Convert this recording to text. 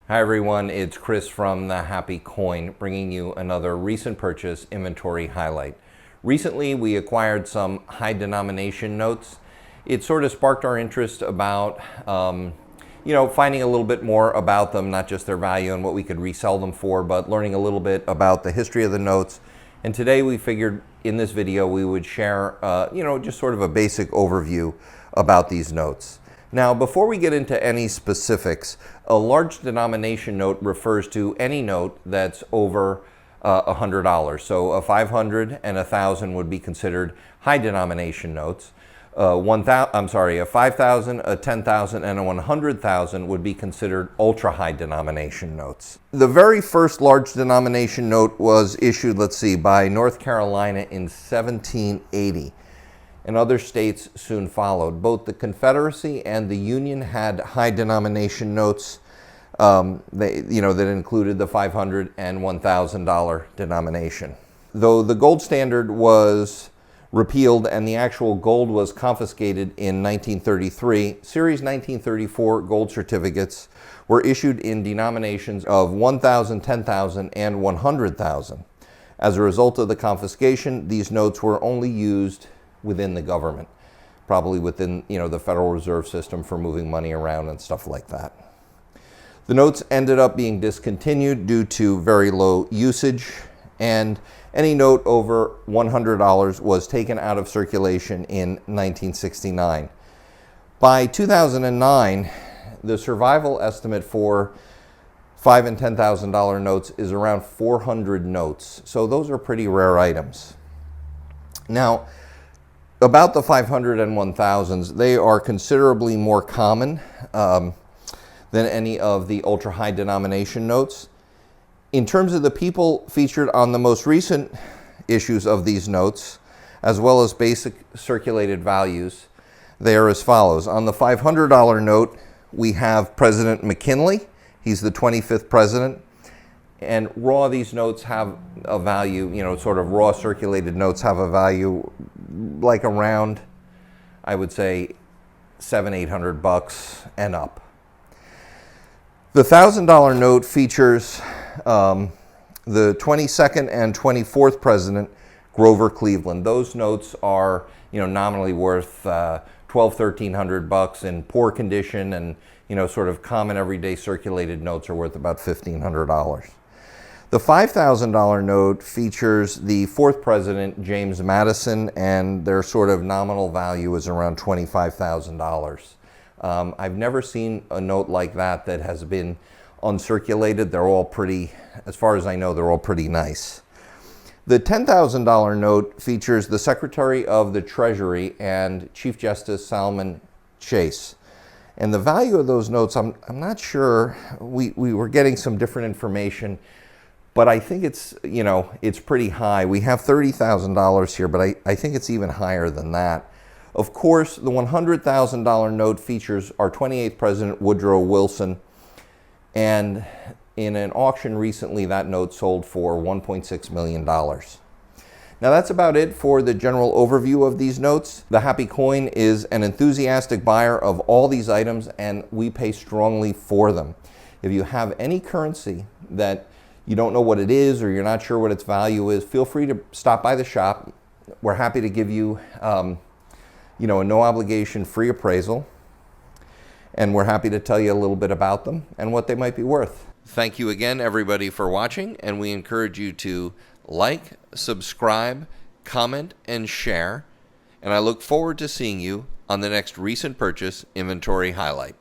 Hi everyone, it's Chris from The Happy Coin, bringing you another recent purchase inventory highlight. Recently we acquired some high denomination notes. It sort of sparked our interest about finding a little bit more about them, not just their value and what we could resell them for, but learning a little bit about the history of the notes. And today we figured in this video we would share just sort of a basic overview about these notes. Now, before we get into any specifics, a large denomination note refers to any note that's over $100. So a 500 and a 1,000 would be considered high denomination notes. A 5,000, a 10,000, and a 100,000 would be considered ultra high denomination notes. The very first large denomination note was issued, by North Carolina in 1780. And other states soon followed. Both the Confederacy and the Union had high denomination notes that included the $500 and $1,000 denomination. Though the gold standard was repealed and the actual gold was confiscated in 1933, Series 1934 gold certificates were issued in denominations of 1,000, 10,000, and 100,000. As a result of the confiscation, these notes were only used within the government, probably within the Federal Reserve System for moving money around and stuff like that. The notes ended up being discontinued due to very low usage, and any note over $100 was taken out of circulation in 1969. By 2009, the survival estimate for $5,000 and $10,000 notes is around 400 notes, so those are pretty rare items. Now, about the 500 and 1000s, they are considerably more common than any of the ultra high denomination notes. In terms of the people featured on the most recent issues of these notes, as well as basic circulated values, they are as follows. On the $500 note, we have President McKinley. He's the 25th president. And these notes have a value, sort of raw circulated notes have a value like around, I would say, $700-800 and up. The $1,000 note features the 22nd and 24th president, Grover Cleveland. Those notes are, nominally worth $1,200-1,300 in poor condition, and sort of common everyday circulated notes are worth about $1,500. The $5,000 note features the fourth president, James Madison, and their sort of nominal value is around $25,000. I've never seen a note like that has been uncirculated. They're all pretty, as far as I know, they're all pretty nice. The $10,000 note features the Secretary of the Treasury and Chief Justice Salmon Chase. And the value of those notes, I'm not sure. We were getting some different information, but I think it's pretty high. We have $30,000 here, but I think it's even higher than that. Of course, the $100,000 note features our 28th president, Woodrow Wilson, and in an auction recently, that note sold for $1.6 million. Now that's about it for the general overview of these notes. The Happy Coin is an enthusiastic buyer of all these items, and we pay strongly for them. If you have any currency that you don't know what it is, or you're not sure what its value is, feel free to stop by the shop. We're happy to give you, a no obligation free appraisal. And we're happy to tell you a little bit about them and what they might be worth. Thank you again, everybody, for watching. And we encourage you to like, subscribe, comment, and share. And I look forward to seeing you on the next recent purchase inventory highlight.